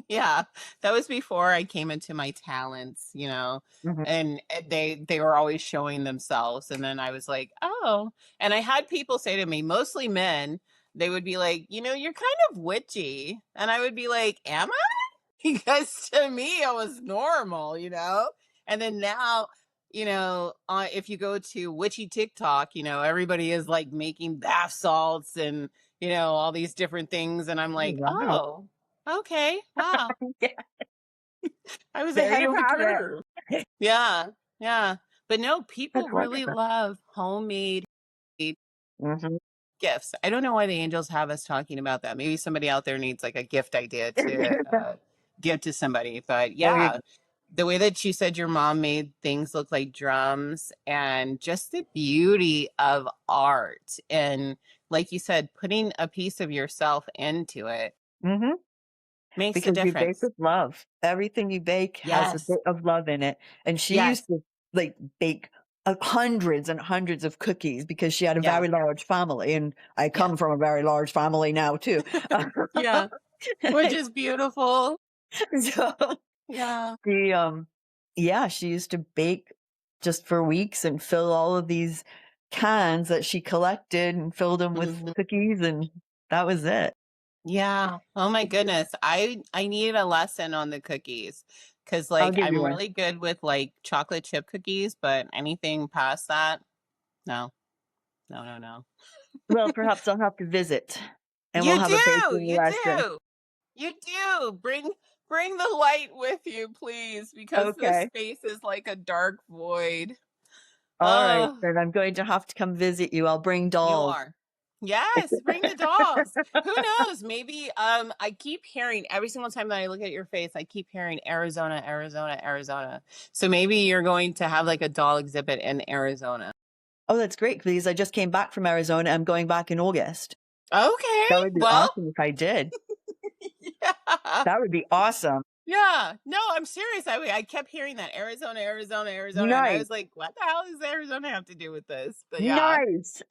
Yeah, that was before I came into my talents, Mhm. and they were always showing themselves, and then I was like, "Oh." And I had people say to me, mostly men, they would be like, "You're kind of witchy." And I would be like, "Am I?" Because to me it was normal. And then now, if you go to witchy TikTok, everybody is like making bath salts and, all these different things, and I'm Oh, like, wow. "Oh, okay, wow." Yeah, I was there ahead you of the have curve. it. Yeah, yeah. But no, That's people really wonderful. love homemade Mhm. gifts. I don't know why the angels have us talking about that. Maybe somebody out there needs like a gift idea to give to somebody. But There you yeah, the way that you said your mom made things look like drums, and just the beauty of art, and like you said, putting a piece of yourself into it Mhm. makes the Because you bake difference. with love. Everything you bake has a Yes. bit of love in it, and she used Yes. to, like, bake, hundreds and hundreds of cookies because she had a Yeah. very large family, and I Yeah. come from a very large family now too. Yeah. Which is beautiful. So, Yeah. she, yeah, she used to bake just for weeks and fill all of these cans that she collected and filled them with Mhm. cookies, and that was it. Yeah. Oh my goodness. I need a lesson on the cookies, cuz I'll like give you I'm one. really good with like chocolate chip cookies, but anything past that, no. No, no, no. Well, perhaps I'll have to visit, and we'll You have a do. baking You lesson. do. You do. Bring the light with you, please, because this Okay. space is like a dark void. All right, Oh. then I'm going to have to come visit you. I'll bring You dolls. are. Yes, bring the dolls. Who knows? Maybe I keep hearing every single time that I look at your face, I keep hearing Arizona, Arizona, Arizona. So maybe you're going to have like a doll exhibit in Arizona. Oh, that's great, please. I just came back from Arizona. I'm going back in August. Okay. That would be Well, awesome if I did. yeah. That would be awesome. Yeah. No, I'm serious. I kept hearing that Arizona, Arizona, Arizona, and I Nice. was like, what the hell does Arizona have to do with this? But yeah. Nice.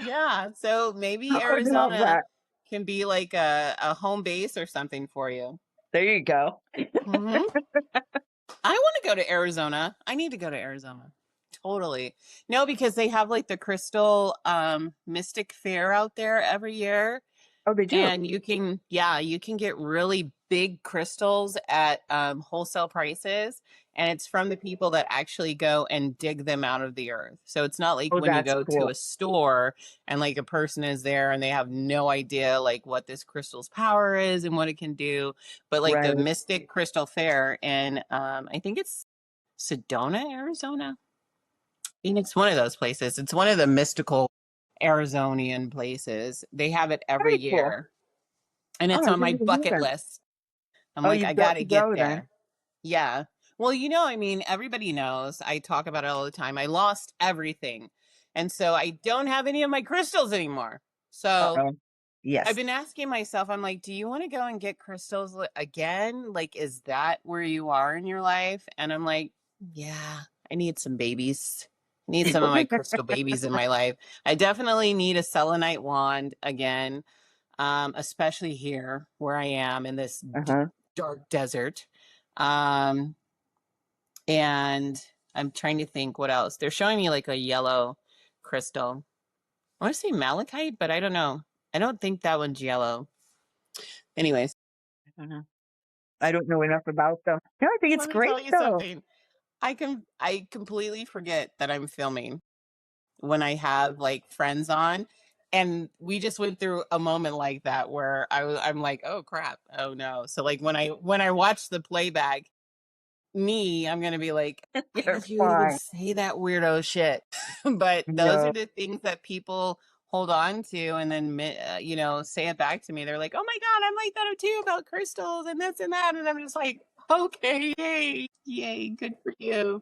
Yeah. So maybe I would love Arizona that. can be like a home base or something for you. There you go. Hmm. I want to go to Arizona. I need to go to Arizona. Totally. No, because they have like the crystal mystic fair out there every year. Oh, they do? And you can get really big crystals at wholesale prices. And it's from the people that actually go and dig them out of the earth. So it's not like Oh, when you that's go to cool. a store and like a person is there and they have no idea like what this crystal's power is and what it can do. But like the Right. Mystic Crystal Fair in, I think it's Sedona, Arizona. Phoenix, one of those places. It's one of the mystical Arizonian places. They have it every Very cool. year, and Oh, it's I on my didn't even know bucket that. list. I'm Oh, like, I you've got gotta to get go then. there. Yeah. Well, I mean, everybody knows. I talk about it all the time. I lost everything. And so I don't have any of my crystals anymore. So Uh-oh. I've Yes. been asking myself, I'm like, do you want to go and get crystals again? Like, is that where you are in your life? And I'm like, yeah, I need some babies. I need some of my crystal babies in my life. I definitely need a selenite wand again, especially here where I am in this Uh-huh. dark desert. Um, and I'm trying to think what else. They're showing me like a yellow crystal. I want to say malachite, but I don't know. I don't think that one's yellow. Anyways, I don't know. I don't know enough about them. No, I think it's Let me great tell you though. something. I completely forget that I'm filming when I have like friends on. And we just went through a moment like that where I'm like, oh crap, oh no. So like when I watch the playback, I'm gonna be like, why You're did you even fine. say that weirdo shit? But those No, are the things that people hold on to and then say it back to me. They're like, oh my god, I'm like that too about crystals and this and that, and I'm just like, okay, yay, good for you.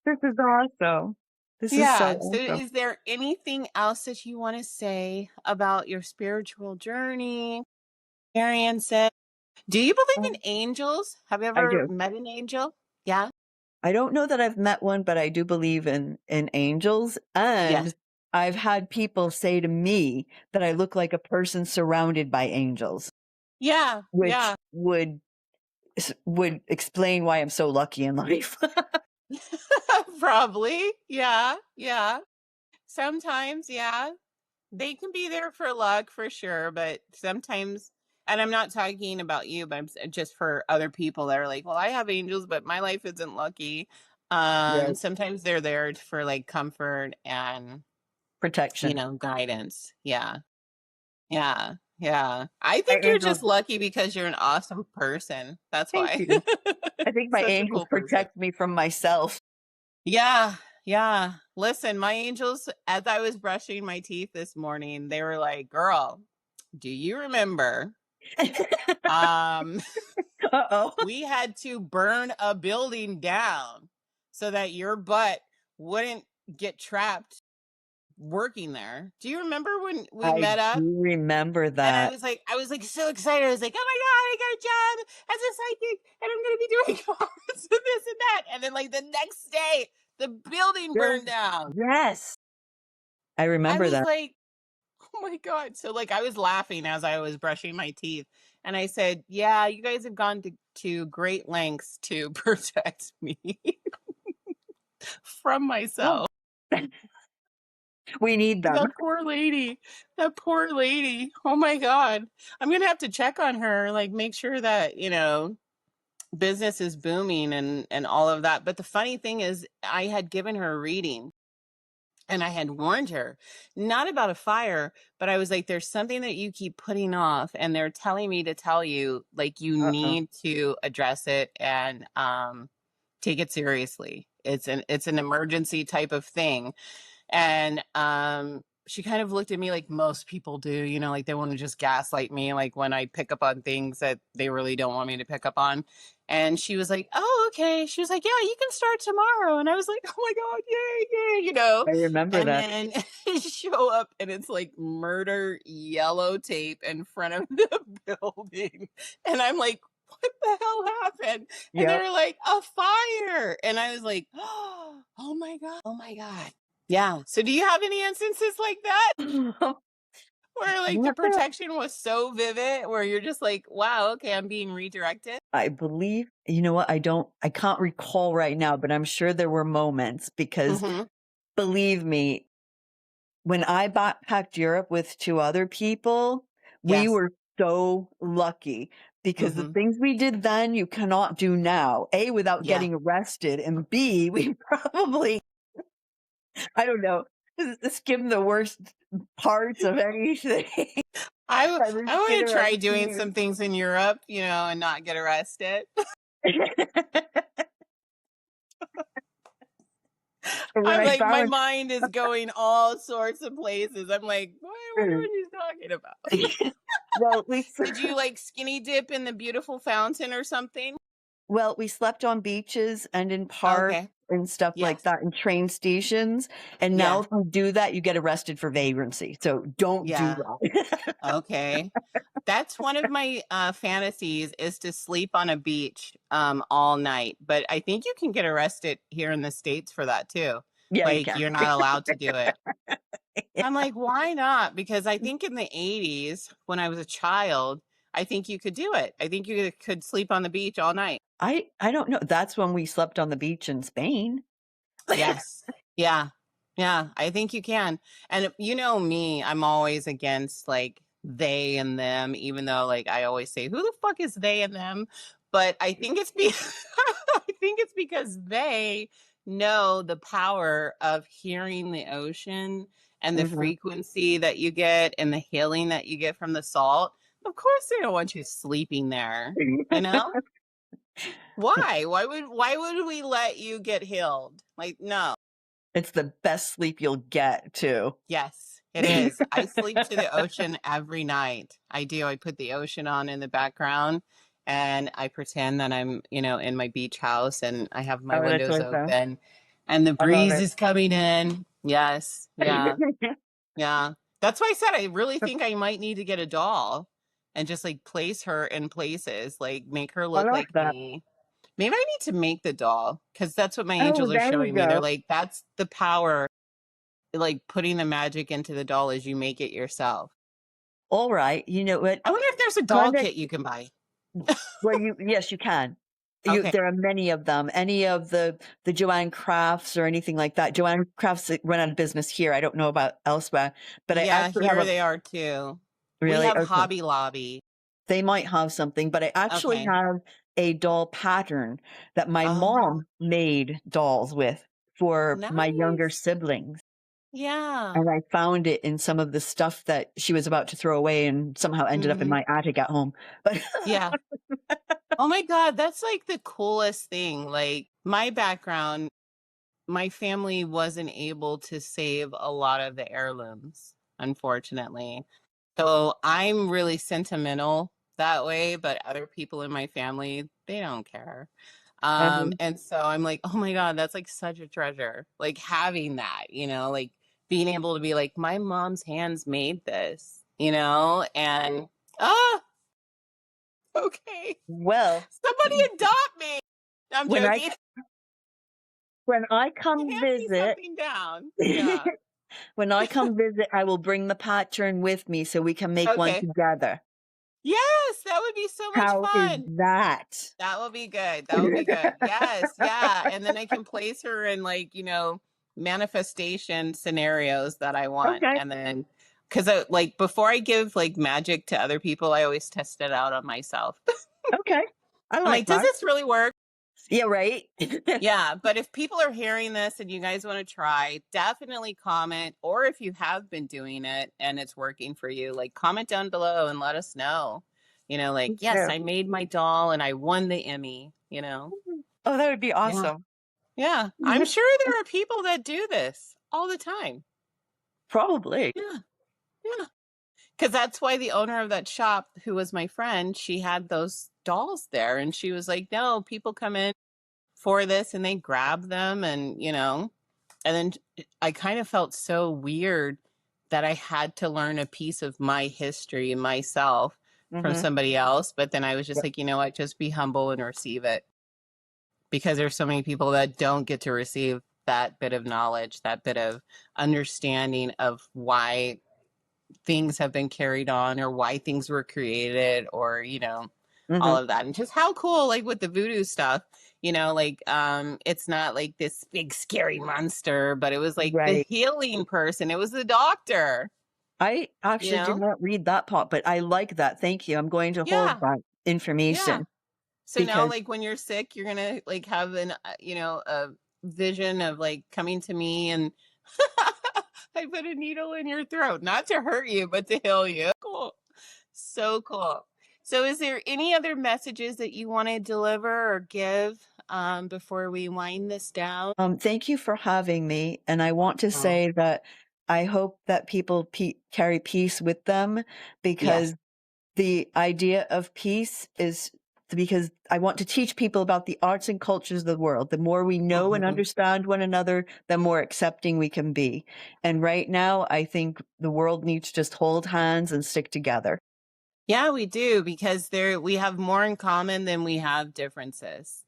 this is awesome. This is so Yeah. So awesome. is there anything else that you want to say about your spiritual journey, experiences? Do you believe in Um, angels? Have you I ever do. met an angel? Yeah. I don't know that I've met one, but I do believe in angels, Yes. and I've had people say to me that I look like a person surrounded by angels, Yeah. which Yeah. would explain why I'm so lucky in life. Probably. Yeah. Yeah. Sometimes, yeah. They can be there for luck for sure, but sometimes, and I'm not talking about you, but just for other people that are like, well, I have angels, but my life isn't lucky. Right. Sometimes they're there for like comfort and, Protection. guidance. Yeah. Yeah. Yeah. I My think you're angels just lucky because you're an awesome person. That's thank why. you. I think my Such a angels cool person. protect me from myself. Yeah, yeah. Listen, my angels, as I was brushing my teeth this morning, they were like, "Girl, do you remember? Um, Uh-oh. we had to burn a building down so that your butt wouldn't get trapped working there. Do you remember when we I met up?" do remember And that. I was like so excited. I was like, "Oh my god, I got a job as a psychic, and I'm gonna be doing cards and this and that." And then like the next day, the building There burned down. yes. I I remember was that. like, oh my God. So, like, I was laughing as I was brushing my teeth. And I said, yeah, you guys have gone to great lengths to protect me from Oh, myself. we need them. That poor lady. That poor lady. Oh my God. I'm going to have to check on her, like, make sure that, business is booming and all of that. But the funny thing is, I had given her a reading. And I had warned her, not about a fire, but I was like, there's something that you keep putting off, and they're telling me to tell you, like, you Uh-oh. need to address it and take it seriously. It's an emergency type of thing. And she kind of looked at me like most people do, like they want to just gaslight me, like when I pick up on things that they really don't want me to pick up on. And she was like, oh, okay. She was like, yeah, you can start tomorrow. And I was like, oh my God, yay, I remember And that. then show up and it's like murder yellow tape in front of the building. And I'm like, what the hell happened? And they Yep. were like, a fire. And I was like, oh my God, oh my God. Yeah. So do you have any instances like that where like the Not that protection was so vivid where you're just like, wow, okay, I'm being redirected? I believe you know what? I can't recall right now, but I'm sure there were moments because Mm-hmm. believe me, when I backpacked Europe with 2 other people, we Yes. were so lucky because the Mm-hmm. things we did then you cannot do now. A, without Yeah. getting arrested, and B, we probably, I don't know, skim the worst parts of anything ever I want could to have try ever doing seen. some things in Europe, and not get arrested. When I'm I like, my found mind is going all sorts of places. I'm like, "What? I wonder what she's talking about." well, we Did you like skinny dip in the beautiful fountain or something? well, we slept on beaches and in parks Okay. and stuff like Yes. that, and train stations, and now Yeah. if you do that, you get arrested for vagrancy, so don't do Yeah. that. Okay. That's one of my fantasies is to sleep on a beach all night. But I think you can get arrested here in the States for that too. Yeah, you Like can. you're not allowed to do it. I'm like, why not? Because I think in the 80s, when I was a child, I think you could do it. I think you could sleep on the beach all night. I don't know, that's when we slept on the beach in Spain. Yes. Yeah. Yeah. I think you can. And you know me, I'm always against like they and them, even though like I always say, who the fuck is they and them? But I think it's I think it's because they know the power of hearing the ocean and the Mhm. frequency that you get and the healing that you get from the salt. Of course they don't want you sleeping there, you know? Why? Why would we let you get healed? Like, no. It's the best sleep you'll get too. Yes, it is. I sleep to the ocean every night. I do. I put the ocean on in the background and I pretend that I'm, in my beach house and I have my Oh, that's windows really fun. open and the I love breeze is coming in. Yes. Yeah. it. Yeah. That's why I said I really think I might need to get a doll and just like place her in places, like make her I look love like that. me. Maybe I need to make the doll because that's what my Oh, angels are there you showing me. They're go. like, that's the power, like putting the magic into the doll as you make it yourself. All right. You know what? I wonder if there's a doll Contact kit you can buy. well, yes, you can. Okay. There are many of them. Any of the Joanne Crafts or anything like that. Joanne Crafts went out of business here. I don't know about elsewhere, but I Yeah, actually have here a they are too. We really have okay. Hobby Lobby. They might have something, but I actually Okay. have a doll pattern that my Oh, mom made dolls with for my younger nice. siblings. Yeah. And I found it in some of the stuff that she was about to throw away and somehow ended up in Hmm. my attic at home. But Yeah. Oh my God, that's like the coolest thing. Like my background, my family wasn't able to save a lot of the heirlooms, unfortunately. So I'm really sentimental that way, but other people in my family, they don't care. um, And so I'm like, oh my God, that's like such a treasure. Like having that, like being able to be like, my mom's hands made this, and okay, well, somebody adopt me. I'm when I joking. when I come Hand me visit, something down. Yeah. when I come visit, I will bring the pattern with me so we can make one Okay. together. Yes, that would be so much How is fun. that? That will be good. That will be good. Yes, yeah. And then I can place her in like, manifestation scenarios that I want. Okay, And then, because like before I give like magic to other people, I always test it out on myself. okay. I I'm like, like does that. this really work? Yeah, right? Yeah. But if people are hearing this and you guys want to try, definitely comment. Or if you have been doing it and it's working for you, like comment down below and let us know. Like, yes, Yeah. I made my doll and I won the Emmy. Oh, that would be Yeah. awesome. Yeah, I'm sure there are people that do this all the time. Probably. Yeah, yeah. Because that's why the owner of that shop, who was my friend, she had those dolls there, and she was like, "No, people come in for this, and they grab them, and then I kind of felt so weird that I had to learn a piece of my history myself from Mhm. somebody else, but then I was just Yep. like, you know what, just be humble and receive it because there's so many people that don't get to receive that bit of knowledge, that bit of understanding of why things have been carried on or why things were created or, all Mhm. of that. And just how cool, like with the voodoo stuff, like it's not like this big scary monster, but it was like the Right. healing person. It was the doctor, I you actually did know? not read that part, but I like that. Thank you. I'm going to hold Yeah. that Yeah. information So now, because like when you're sick, you're gonna like have a vision of like coming to me and I put a needle in your throat, not to hurt you, but to heal you. Cool. So cool. So is there any other messages that you want to deliver or give before we wind this down? thank you for having me. And I want to Oh, say that I hope that people carry peace with them yes. because the idea of peace is because I want to teach people about the arts and cultures of the world. The more we know and Hmm. understand one another, the more accepting we can be. And right now, I think the world needs to just hold hands and stick together. Yeah, we do because we have more in common than we have differences.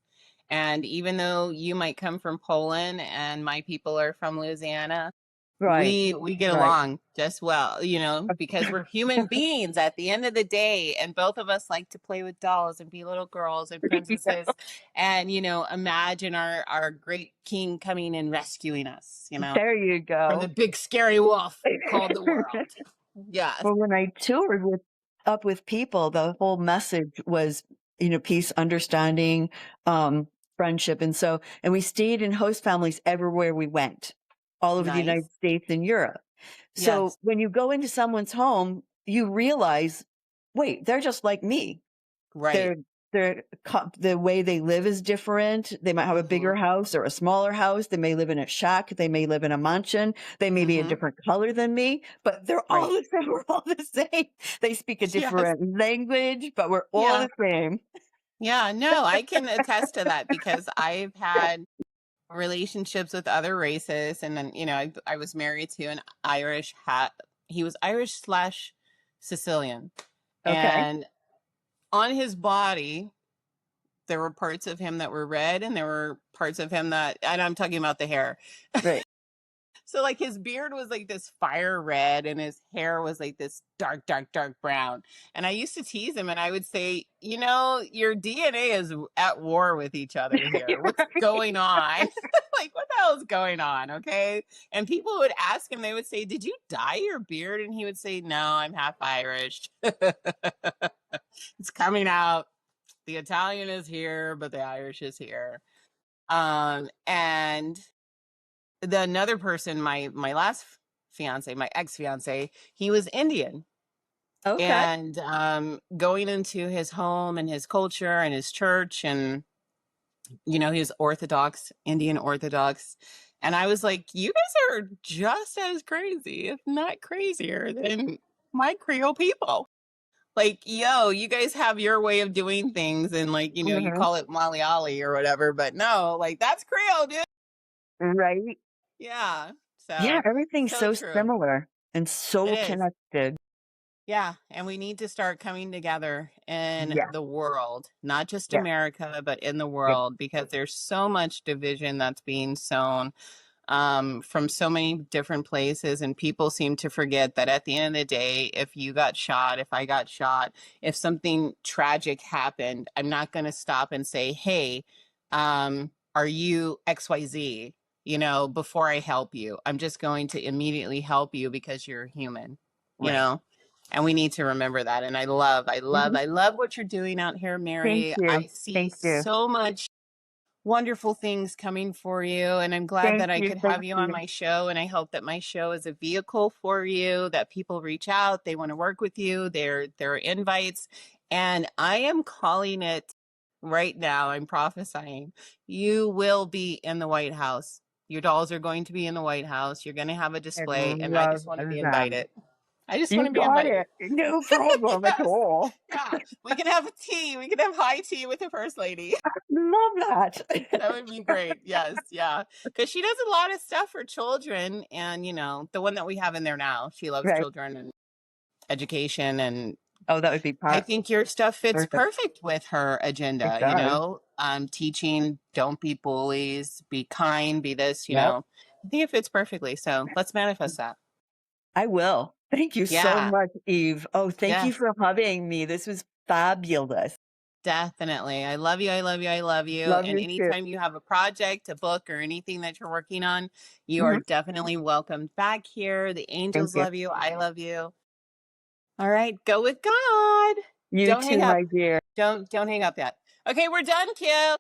And even though you might come from Poland and my people are from Louisiana, Right, we get right. along just well, because we're human beings at the end of the day, and both of us like to play with dolls and be little girls and princesses, and imagine our great king coming and rescuing us, There you from the go. big scary wolf called the world. Yes. Well, when I toured up with people, the whole message was peace, understanding, friendship. And we stayed in host families everywhere we went, all over the Nice. United States and Europe. So Yes. when you go into someone's home, you realize, wait, they're just like me. Right. They're the way they live is different. They might have a bigger Mhm. house or a smaller house. They may live in a shack. They may live in a mansion. They may be a Mhm. different color than me, but they're all Right. the same. We're all the same. They speak a Yes. different language, but we're all Yeah. the same. Yeah. No, I can attest to that because I've had relationships with other races, and then I was married to an Irish hat. He was Irish slash Sicilian, Okay. and on his body there were parts of him that were red, and there were parts of him that, and I'm talking about the hair. Right. So like his beard was like this fire red and his hair was like this dark, dark, dark brown. And I used to tease him and I would say, your DNA is at war with each other here. What's going on? Like, what the hell is going on? Okay. And people would ask him, they would say, "Did you dye your beard?" And he would say, "No, I'm half Irish." It's coming out. The Italian is here, but the Irish is here. And the another person, my last fiance, my ex fiance, he was Indian, Okay. and going into his home and his culture and his church, and he was Orthodox, Indian Orthodox, and I was like, you guys are just as crazy, if not crazier, than my Creole people. Like, yo, you guys have your way of doing things, and like, you Mhm. call it Malayali or whatever, but no, like that's Creole, dude. Right. Yeah. Yeah, So, everything's so so true. similar and It so is. connected. Yeah. And we need to start coming together in Yeah. the world, not just Yeah. America, but in the Yeah. world, because there's so much division that's being sown from so many different places. And people seem to forget that at the end of the day, if you got shot, if I got shot, if something tragic happened, I'm not going to stop and say, "Hey, are you XYZ?" Before I help you. I'm just going to immediately help you because you're human, you Right. know? And we need to remember that. And Mhm. I love what you're doing out here, Thank Mary. I you. see Thank you. so much wonderful things coming for you. And I'm glad Thank that I you. could have Thank you on you. my show. And I hope that my show is a vehicle for you, that people reach out, they want to work with you, there are invites. And I am calling it right now. I'm prophesying. You will be in the White House. Your dolls are going to be in the White House. You're going to have a I display, and I love just want to be that. invited. I just want You to be got invited. it. No problem at Yes. all. Yeah. We can have a tea. We can have high tea with the first lady. Love that. That would be great. Yes, yeah. Because she does a lot of stuff for children, and the one that we have in there now, she loves Right. children and education, and Oh, that would be I think your stuff fits perfect. perfect with her It agenda. does. Teaching, don't be bullies, be kind, be this. Yep. I think it fits perfectly. So let's manifest that. I will. Thank you so Yeah. much, Eve. Oh, thank you Yes. for having me. This was fabulous. Definitely. I love you. I love you. I love you. Love And you too. anytime you have a project, a book, or anything that you're working on, you are Mhm. definitely welcomed back here. The Thank angels you. love you. I love you. All right. Go with God. You Don't too, hang up. my dear. Don't hang up yet. Okay, we're done, Q.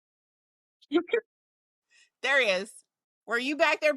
There he is. Were you back there